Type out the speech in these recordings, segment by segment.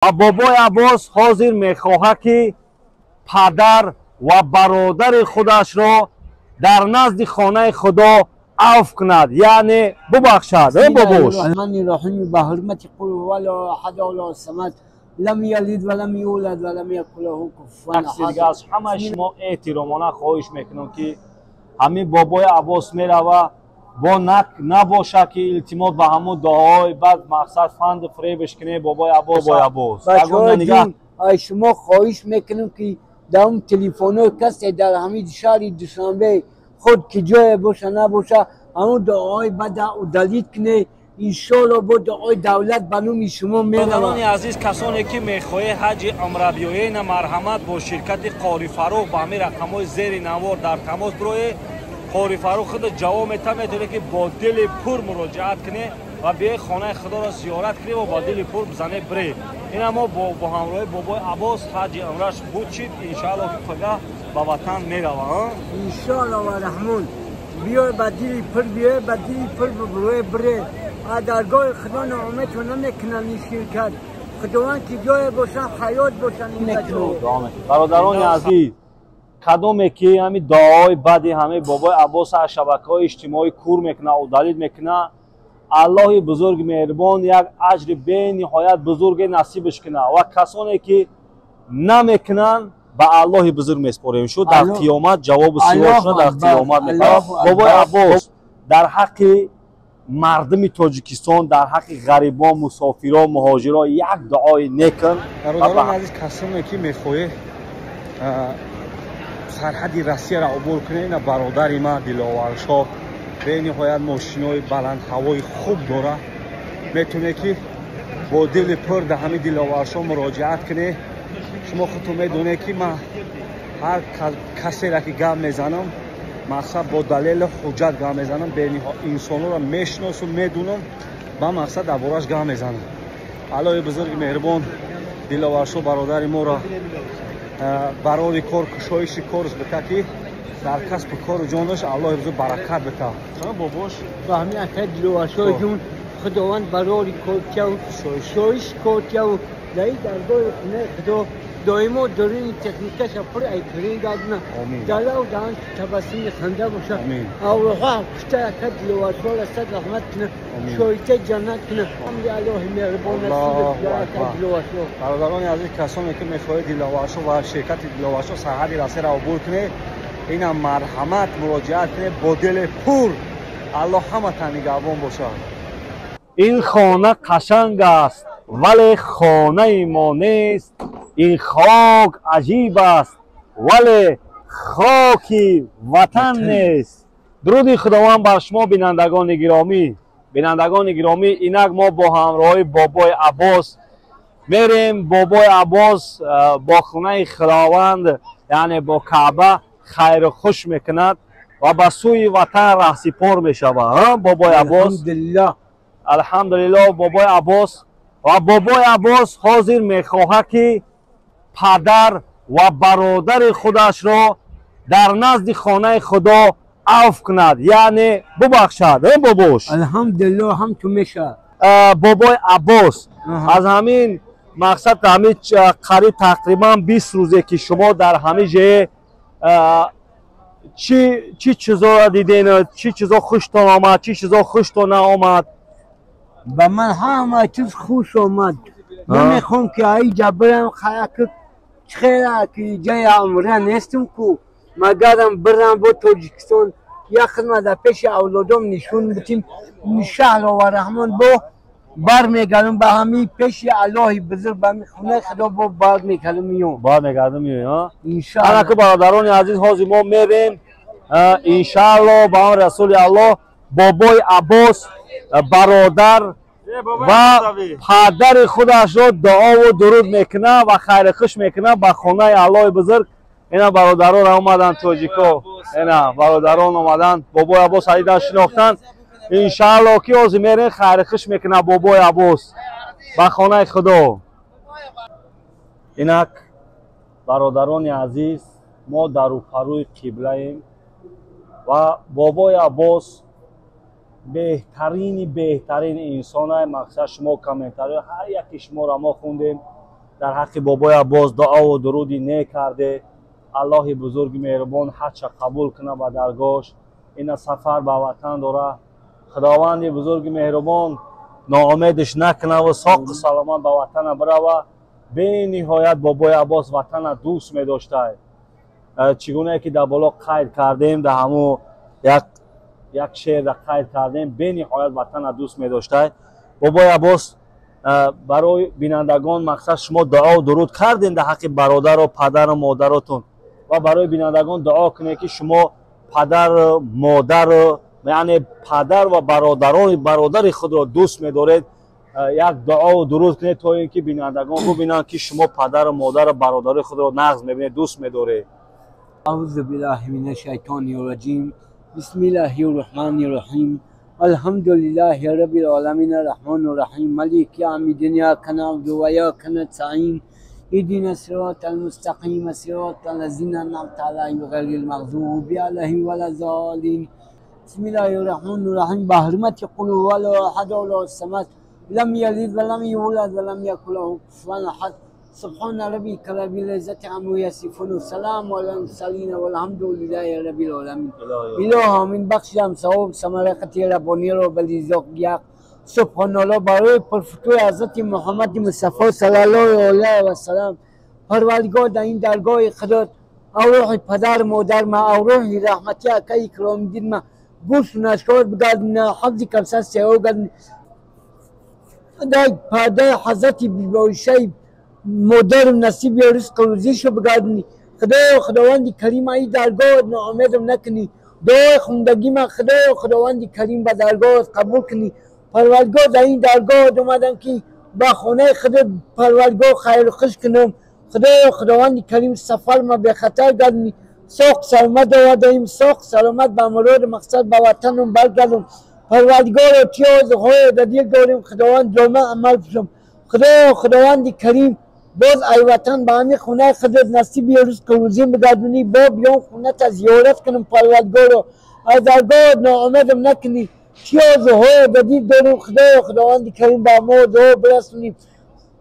بابای عباس حاضر میخواهد که پدر و برادر خودش را در نزد خانه خدا عفو کند، یعنی ببخشد. بابوش الرحمن الرحیم به حرمت قل ولا احد ولا الصمد لم یلد ولم یولد ولم یکن له کفوا احد. از همه شما احترامانه خواهش میکنم که همین بابای عباس میرود با نباشه که التماس به همون دعای بعد مقصد فند فریبش کنه بابای عباس. بچه‌ها جون شما خواهش میکنم که در اون تلفن کسی در همین شهر دوشنبه خود که جای باشه نباشه همون دعای بعد او دلیت کنه انشالله با دعای دولت بنوم شما میره. برادران عزیز، کسانی که میخواه حج عمره بیاین مرحمت با شرکت قاری فروخ با همین رقم‌های زیر نوار در تماس بروی. قاری فروخ خود جواب میتونه که با دل پر مراجعت کنه و بیای خانه خدا را زیارت کنه و با دل پر بزنه بره. این اما با همراه بابای عباس حج عمرش بود شید انشاءالله که خدا به وطن میروه. انشاءالله و رحمان بیای با دل پر بیای با دل پر بروی بره. درگاه خدا ناامید و نمیکنن این شرکت. خداوند که جای باشن حیات باشن نکنه. برادران عزیز، کدومه که همین دعای بعدی همه بابای عباس از شبکه‌های اجتماعی کور میکنه و دلیل میکنه، الله بزرگ مهربان یک اجر به نهایت بزرگ نصیبش کنه و کسانی که نمیکنن به الله بزرگ میسپاریم شو در قیامت جواب سوالشون در قیامت میکنه. بابای عباس در حق مردم تاجیکستان، در حق غریبان، مسافران، مهاجران یک دعای نکن. برادران عزیز، کسانی که میخواه سرحد روسیه را عبور کنه، اینا برادر ما دلاورشاه به نهایت ماشینای بلند هوای خوب داره، میتونه که با دل پر در همین دلاورشاه مراجعت کنه. شما خودتون میدونه که من هر کسی را که گام میزنم مقصد با دلیل حجت گام میزنم، به انسان را میشناسم میدونم با مقصد دربارش گام میزنم. الله بزرگ مهربان دلاورشاه برادر ما را برای کار کشایش کارش بده که در کسب کار جانش الله بزرگ برکت بده. باباش با همین اکد دلاورشاه جون خداوند برای کار کشایش کار در درگاه خونه خدا دائما دارین تکنیکش پر ایکری گادنا دالا و دان تبسم خنده باشه او روح کشته اکد دلاورشاه است رحمت کنه شویته جنت کنه. الله مهربان است. برادران عزیز، کسانی که میخواهید دلاورشاه و شرکت دلاورشاه سرحد راسته را عبور کنه، اینا مرحمت مراجعت کنه با دل پر. الله همه تا نگهبان باشه. این خانه قشنگ است ولی خانه ما نیست. این خاک عجیب است ولی خاک وطن نیست. درود خداوند بر شما بینندگان گرامی. اینک ما با همراهی بابای عباس میریم. بابای عباس با خانه خداوند یعنی با کعبه خیر و خوش میکند و به سوی وطن رهسپار میشود. بابای عباس الحمدلله بابای عباس و بابای عباس حاضر میخواهد که پدر و برادر خودش را در نزد خانه خدا عفو کند، یعنی ببخشد. بابوش الحمدلله هم تو میشه. بابای عباس از همین مقصد همین قریب تقریبا 20 روزه که شما در همین جای چی چیزا را دیدین؟ چی چیزا خوشتون آمد؟ چی چیزا خوشتون نآمد؟ به من همه چیز خوش آمد. من میخوام که اینجا برم خیره که جای عمره نیستم که مگرم برم با تاجیکستان یک خدمت در پیش اولادم نشون بتیم شهر و رحمان با بر میگردم به همین پیش الله بزرگ به خونه خدا با بر میگردم میام انشاءالله. که برادران عزیز حاضر ما میریم انشاءالله با هم رسول الله بابای عباس برادر و پدر خودش را دعا و درود میکنه و خیر خوش میکنه به خانه الله بزرگ. اینا برادران اومدن تاجیکا، اینا برادران اومدن بابای عباس عیدن شناختن. انشاءالله که از میرین خیر خوش میکنه بابای عباس به خانه خدا. اینک برادران عزیز، ما در روپروی قبله ایم و بابای عباس بهترین انسان های مقصد. شما کامنتاری هر یکی شما را ما خوندیم در حق بابای عباس دعا و درودی نیک کرده. الله بزرگ مهربان هرچه قبول کنه به درگاهش. این سفر به وطن داره. خداوند بزرگ مهربان ناامیدش نکنه و ساق سلامت به وطن بره و به نهایت بابای عباس وطن دوست می داشته. چگونه که در بالا قید کردیم، در همو یک شعر در قید کردیم، به نهایت وطن دوست می داشته. بابای عباس برای بینندگان مقصد شما دعا و درود کردین در حق برادر و پدر و مادراتون و برای بینندگان دعا کنید که شما پدر مادر یعنی پدر و برادر خود را دوست می‌دارید. یک دعا و درود کنید تا اینکه بینندگان ببینند که شما پدر و مادر و برادر خود را نغز می‌بینید، دوست می‌دارید. اعوذ بالله من الشیطان الرجیم. بسم الله الرحمن الرحیم. الحمد لله رب العالمین الرحمن الرحیم مالک یوم الدین ایاک نعبد و ایاک نستعین اهدنا الصراط المستقیم صراط الذین انعمت علیهم غیر المغضوب علیهم ولا الضالین. بسم الله الرحمن الرحیم. به حرمت قل هو الله احد الله الصمد لم یلد ولم یولد ولم یکن له کفوا احد. سبحان ربک رب العزة عما یصفون و سلام علی المرسلین والحمد لله رب العالمین. اله آمین. بخشم ثواب ثمرات ربانی را بلیزاق یک. سبحان الله. برای پرفتوی حضرت محمد مصطفی صلی الله علیه و سلم پروردگار در این درگاه خدا اوراق پدر مادر ما اوراق رحمتی اکای کرام دین ما گوش نشکار بگردن حفظ کمسر سیاه گردن در پرده حضرت بیبایشه مادر نصیب یا رزق روزیشو بگردنی. خداوند کریم ای درگاه ناامیدم نکنی. دعای خوندگی من خداوند کریم به درگاه قبول کنی. پروردگار در این درگاه اومدم که با خونه خدا پروردگار خیر و خوش کنم. خداوند کریم سفر ما به خطر گردنی. ساق سلامت آوردیم، ساق سلامت به مراد مقصد به وطنم برگردم. پروردگار تیاز های ددیل داریم. خداوند جامع عمل بشم. خداوند کریم باز ای وطن به همین خونه خودت نصیب یه روز قروزین بگردونی با بیان خونه تا زیارت کنم. پروردگار رو از درگاه ناامیدم نکنی. تیاز های ددیل داریم. خداوند کریم به ما دعا برسونیم.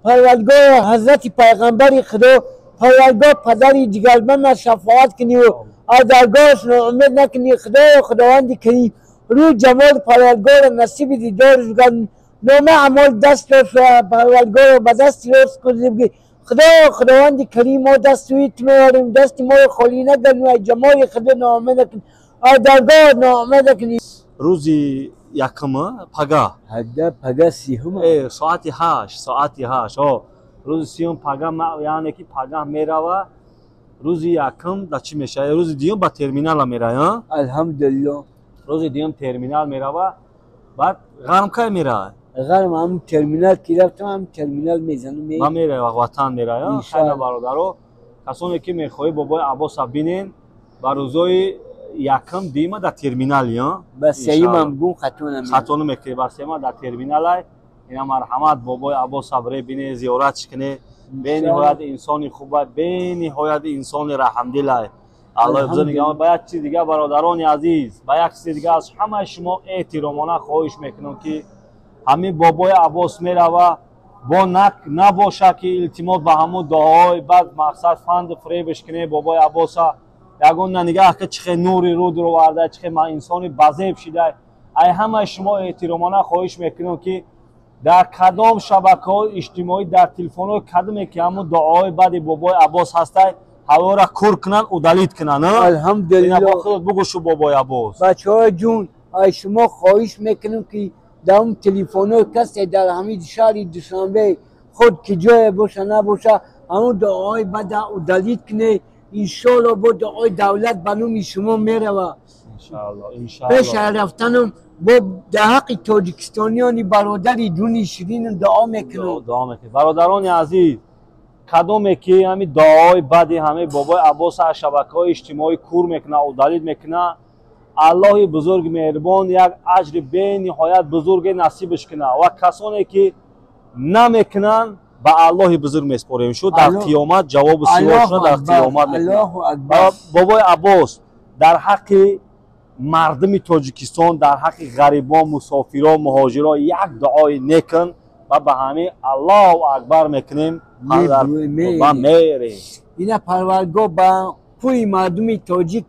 پروردگار حضرت پیغمبر خدا پروردگار پدری جگرمند شفاعت کنی و از درگاهش ناامید نکنی. خداوند کریم روی جمال پروردگار نصیب دیدارش بگردونی. نامه عمال دست داشت پروردگار به دست راست کنی بگی خداوند کریم ما دست روی میاریم، دست ما خالی نگردیم. ای جمال خدا ناامید نکنی، از درگاه ناامید نکنی. روزی یکم پگاه سیهم ساعت 8 روز سیوم پگاه یعنی که پگاه میروه. روز یکم در چی میشه؟ روز دیوم با ترمینال میره. الحمدلله. روز دیوم ترمینال میروه. بعد غرم که میره؟ غرم هم ترمینال کی رفتم هم ترمینال میزنم. ما میره وطن میره. خیلی برادرو کسانی که میخوای بابای عباس ببینین با روزای یکم دیما در ترمینال یا بس سیمم گون خاتون میکنه. بس ما در ترمینال اینا مرحمت بابای عباس بره بینه زیارت کنه. به نهایت انسان خوبه، به نهایت انسان رحم دل. الله بزرگ. با یک چیز دیگه برادران عزیز، با یک چیز دیگه از همه شما احترامانه خواهش میکنم که همین بابای عباس میروه با نباشه که التماس به همون دعای بعد مقصد فند فریبش کنه. بابای عباس یگون نگاه که چه نوری رو در آورده، چه ما انسانی بزیب شده. ای همه شما احترامانه خواهش میکنم که در کدام شبکه‌های اجتماعی در تلفن‌های کدومی که همون دعای بعد بابای عباس هسته هوا را کور کنن و دلیت کنن. الحمدلله. بگو شو بابای عباس. بچه‌های جون ای شما خواهش میکنم که در اون تلفن‌ها کسی در همین شهر دوشنبه خود که جای باشه نباشه همون دعای بعد و دلیت کنه. انشالله با دعای دولت بنومی شما میروه. انشالله. پیش رفتنم با در حق تاجیکستانیانی برادر دونی شیرین دعا میکنم. برادران عزیز کدومی که همین دعای بعد همه بابای عباس شبکه‌های اجتماعی کور میکنه و دلیل میکنه، الله بزرگ مهربان یک اجر به نهایت بزرگ نصیبش کنه و کسانی که نمیکنن به الله بزرگ میسپاریم. شو در قیامت جواب سوالشون در قیامت میکنه. بابای عباس در حق مردم تاجیکستان، در حق غریبان، مسافران، مهاجران یک دعای نیکن و به همه الله اکبر میکنیم. با میری اینا پروردگار با کلی مردمی تاجیک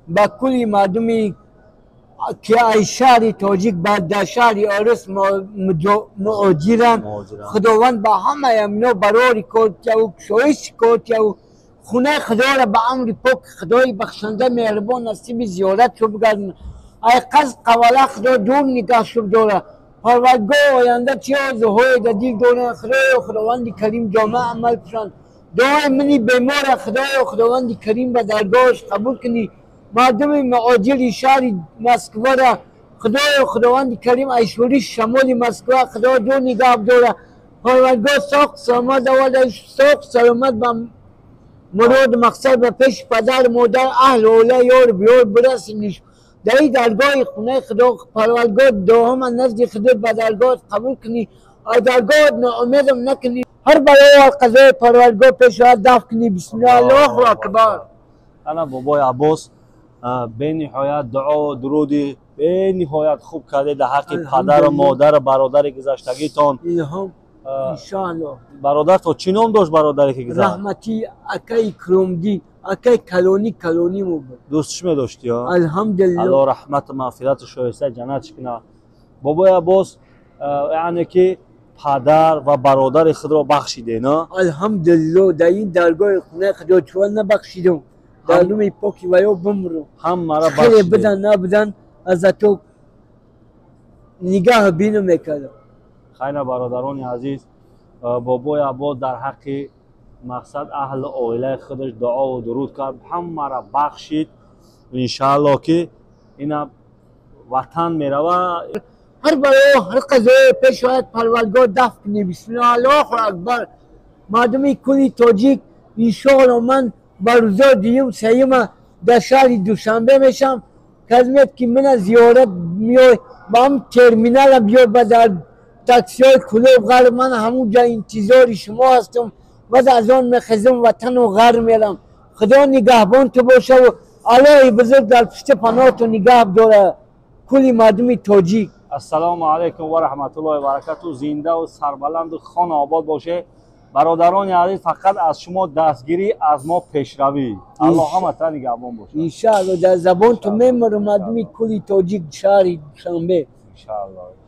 با کلی مردمی که ای شهر تاجیک بعد در شهر آرس مهاجرن خداوند با همه اینا براری کرد که او شویش کرد که او خونه خدا را به امر پاک خدای بخشنده مهربان نصیب زیارت شو بگردن ای قصد قواله خدا دور نگاه شو داره پروردگار آینده چی آزوهای در دیل داره خداوند کریم جامعه عمل پشند دعای منی بیمار خداوند کریم به درگاهش قبول کنی مردم معاجر شهر مسکو را خداوند کریم ایشوری شمال مسکو خدا دور نگاه داره پروردگار ساخت سلامت و ساخت سلامت با مراد مقصد به پیش پدر مادر اهل اوله یار بیار برسونیش در این درگاه خونه خدا پروردگار دعا من نزد خدا به درگاه قبول کنی از درگاه ناامیدم نکنی هر برای قضای پروردگار پیش دفع کنی بسم الله الله اکبر. انا بابای عباس به نهایت دعا و درودی به نهایت خوب کرده در حق پدر و مادر و برادر گذشتگیتان. انشاءالله. برادر تو چی نام داشت برادری که گذشت؟ رحمتی اکای کرمدی اکای کلونی مو بود. دوستش می داشتی ها؟ الحمدلله. الله رحمت و مغفرت شایسته جنت کنه. بابای عباس یعنی که پدر و برادر خود را بخشیده نه؟ الحمدلله در این درگاه خونه خدا چون نبخشیدم در نوم پاکی و یا بمرو هم مرا خیلی بدن نبدن از تو نگاه بینو میکردم. خیلی برادران عزیز بابای عباس در حق مقصد اهل عائله خودش دعا و درود کرد هم مرا بخشید انشاءالله که اینا وطن میروه هر برای هر قضای پیش باید پروردگار دفع کنی بسم الله الله اکبر مردمی کلی تاجیک انشاءالله من با روزا دیم سیما در شهر دوشنبه میشم کزمیت که من زیارت میای با هم ترمینال بیار با در تاکسی های کلوب غر من همون جا انتظار شما هستم و از آن میخزم وطن و غر میرم خدا نگهبان تو باشه و الله بزرگ در پشت پناه تو نگه داره کلی مردمی تاجیک. السلام علیکم و رحمت الله و برکاته. زنده و سربلند و خانه آباد باشه برادران عزیز. فقط از شما دستگیری از ما پیشروی. الله همه تا نگهبان باشه انشاءالله. در زبان تو میمرم مردمی کلی تاجیک شهر شنبه انشاءالله.